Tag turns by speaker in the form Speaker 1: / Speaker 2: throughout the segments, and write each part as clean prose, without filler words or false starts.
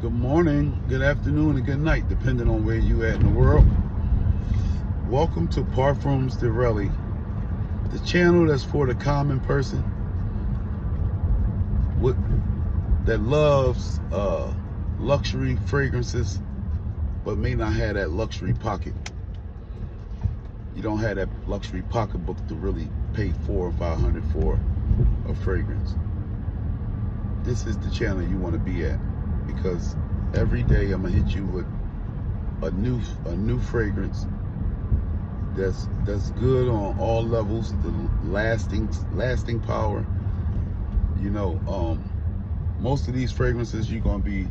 Speaker 1: Good morning, good afternoon, and good night, depending on where you at in the world. Welcome to Parfums de Relly, the channel that's for the common person that loves luxury fragrances, but may not have that luxury pocket. You don't have that luxury pocketbook to really pay $400 or $500 for a fragrance. This is the channel you want to be at, because every day I'm gonna hit you with a new fragrance that's good on all levels. The lasting power. You know, most of these fragrances you're gonna be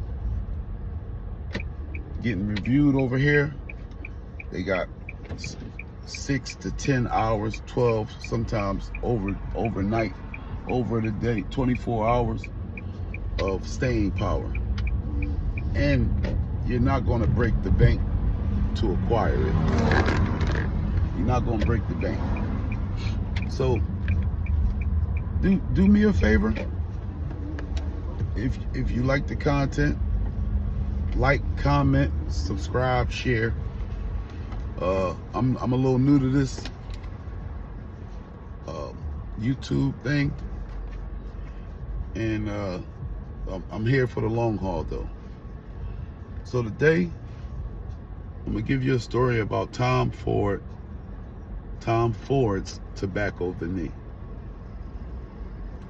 Speaker 1: getting reviewed over here. They got 6 to 10 hours, 12 sometimes overnight, over the day, 24 hours of staying power. And you're not going to break the bank to acquire it. You're not going to break the bank. So do me a favor. If you like the content, like, comment, subscribe, share. I'm a little new to this YouTube thing, and I'm here for the long haul though. So today, I'm gonna give you a story about Tom Ford's Tobacco Vanille.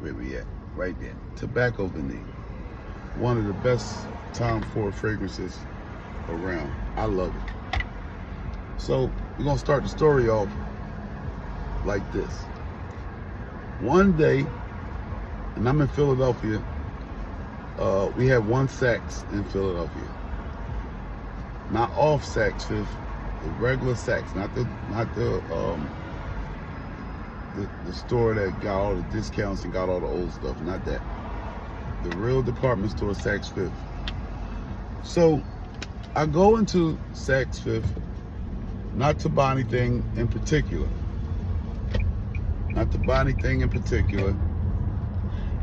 Speaker 1: Where we at? Right there. Tobacco Vanille. One of the best Tom Ford fragrances around. I love it. So we're gonna start the story off like this. One day, and I'm in Philadelphia. We have one Saks in Philadelphia. Not off Saks Fifth, the regular Saks, not the store that got all the discounts and got all the old stuff. Not that. The real department store, Saks Fifth. So I go into Saks Fifth, not to buy anything in particular. Not to buy anything in particular.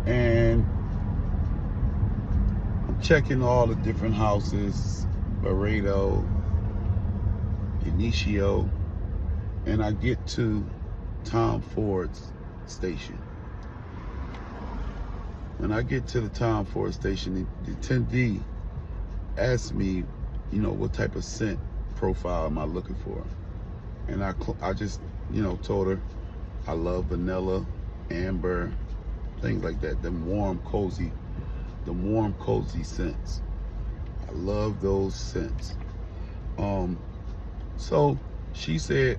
Speaker 1: And I'm checking all the different houses, Barredo, Initio, and I get to Tom Ford's station. When I get to the Tom Ford station, the attendee asked me, you know, what type of scent profile am I looking for? And I just, you know, told her I love vanilla, amber, things like that. Them warm, cozy scents. I love those scents. So she said,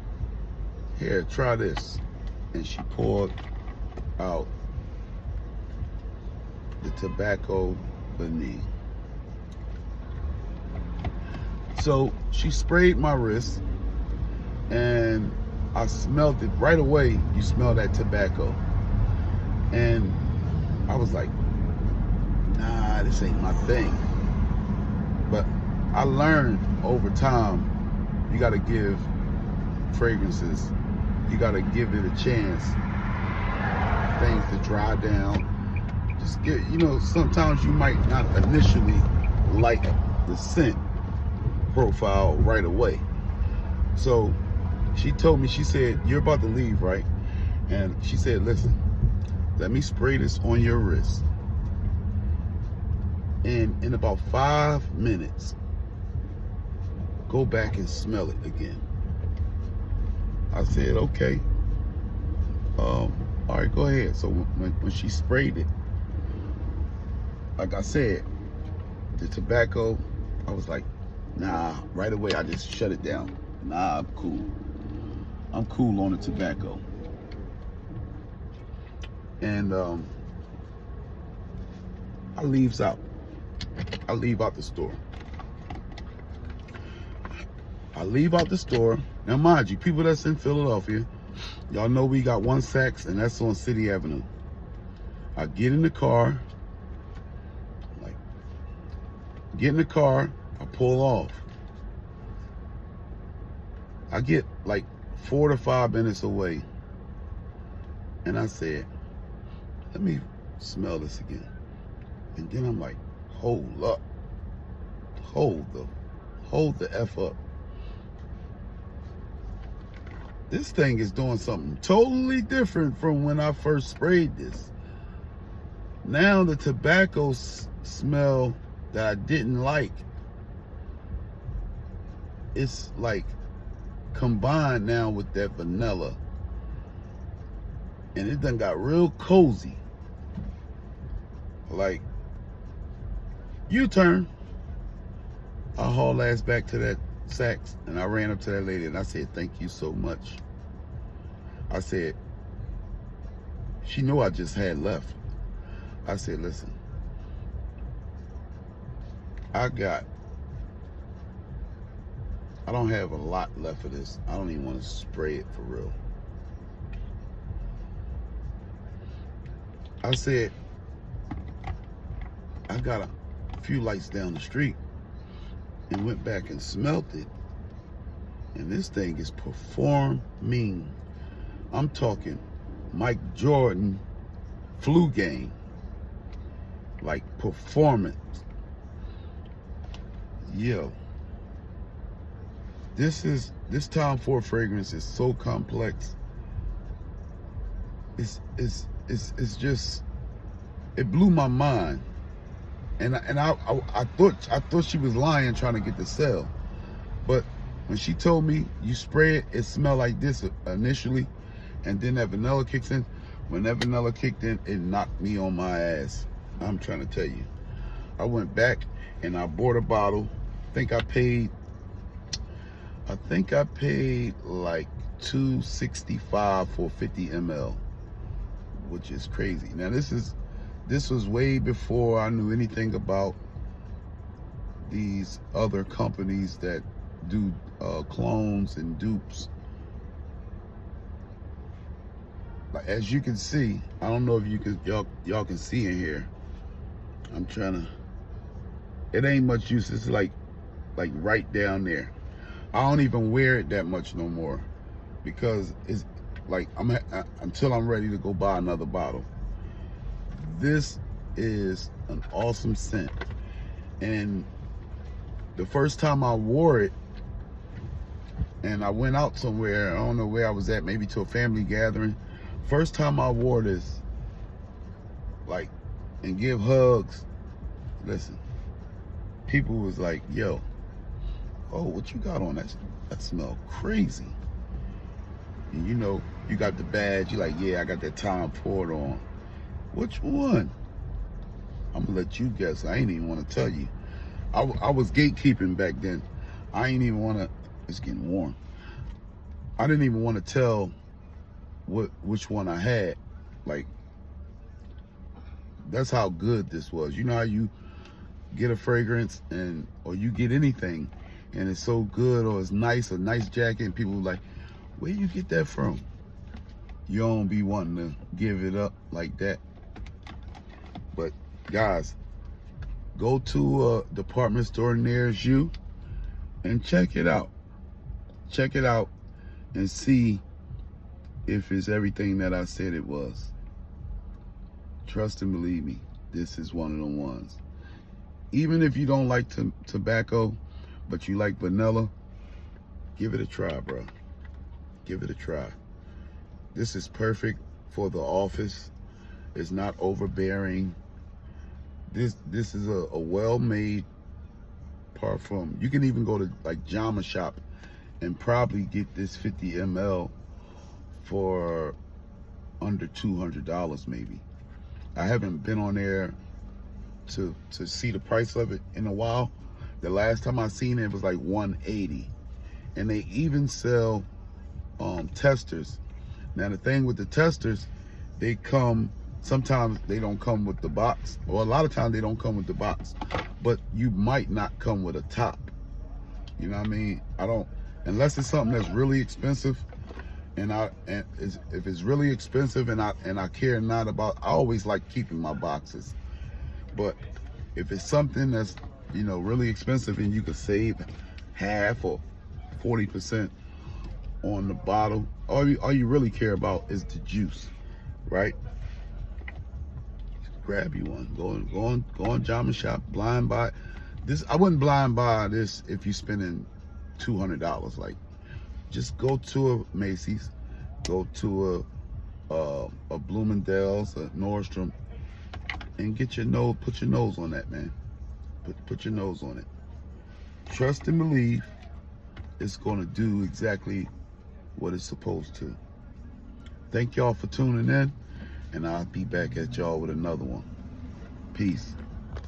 Speaker 1: here, try this. And she poured out the Tobacco Vanille. So she sprayed my wrist, and I smelled it right away. You smell that tobacco. And I was like, nah, this ain't my thing. But I learned over time, you gotta give fragrances, you gotta give it a chance. Things to dry down. Just get, you know, sometimes you might not initially like the scent profile right away. So she told me, she said, you're about to leave, right? And she said, listen, let me spray this on your wrist. And in about 5 minutes, go back and smell it again. I said, okay. All right, go ahead. So when she sprayed it, like I said, the tobacco, I was like, nah, right away I just shut it down. Nah, I'm cool. I'm cool on the tobacco. And I leave out the store. I leave out the store. Now mind you, people that's in Philadelphia, y'all know we got one Saks, and that's on City Avenue. I get in the car, I pull off. I get like 4 to 5 minutes away, and I said, let me smell this again. And then I'm like, hold up. hold the F up. This thing is doing something totally different from when I first sprayed this. Now the tobacco smell that I didn't like, it's like combined now with that vanilla. And it done got real cozy. Like, U-turn. I hauled ass back to that Saks and I ran up to that lady and I said, thank you so much. I said, she knew I just had left. I said, listen, I don't have a lot left of this. I don't even want to spray it for real. I said, I got a few lights down the street and went back and smelt it. And this thing is performing. I'm talking Mike Jordan flu game. Like performance. Yo. This Tom Ford fragrance is so complex. It's just, it blew my mind. And I thought she was lying trying to get the sale. But when she told me you spray it, it smelled like this initially, and then that vanilla kicks in. When that vanilla kicked in, it knocked me on my ass. I'm trying to tell you. I went back and I bought a bottle. I think I paid like $265 for 50 ml, which is crazy. Now this was way before I knew anything about these other companies that do clones and dupes. Like, as you can see, I don't know if you can y'all can see in here. I'm trying to. It ain't much use. It's like right down there. I don't even wear it that much no more because it's like until I'm ready to go buy another bottle. This is an awesome scent, and the first time I wore it, and I went out somewhere, I don't know where I was at, maybe to a family gathering. First time I wore this, like, and give hugs. Listen, people was like, yo, oh, what you got on? That smell crazy. And you know, you got the badge, you like, yeah, I got that Tom Ford on. Which one? I'm gonna let you guess. I ain't even want to tell you. I was gatekeeping back then. I ain't even want to. It's getting warm. I didn't even want to tell which one I had. Like, that's how good this was. You know how you get a fragrance or you get anything and it's so good or it's nice, a nice jacket, and people are like, where you get that from? You don't be wanting to give it up like that. But guys, go to a department store nearest you and check it out. Check it out and see if it's everything that I said it was. Trust and believe me, this is one of the ones. Even if you don't like tobacco, but you like vanilla, give it a try, bro. Give it a try. This is perfect for the office. It's not overbearing. This is a well-made parfum. You can even go to like Jama Shop and probably get this 50 ml for under $200 maybe. I haven't been on there to see the price of it in a while. The last time I seen it was like $180, and they even sell testers. Now the thing with the testers, they come, sometimes they don't come with the box, or a lot of times they don't come with the box, but you might not come with a top. You know what I mean? I don't, unless it's something that's really expensive, if it's really expensive and I care not about, I always like keeping my boxes. But if it's something that's, you know, really expensive and you could save half or 40% on the bottle, all you really care about is the juice, right? Grab you one. Go on Jama Shop, blind buy. This, I wouldn't blind buy this if you're spending $200. Like, just go to a Macy's, go to a Bloomingdale's, a Nordstrom, and get your nose, put your nose on that, man. Put your nose on it. Trust and believe it's gonna do exactly what it's supposed to. Thank y'all for tuning in, and I'll be back at y'all with another one. Peace.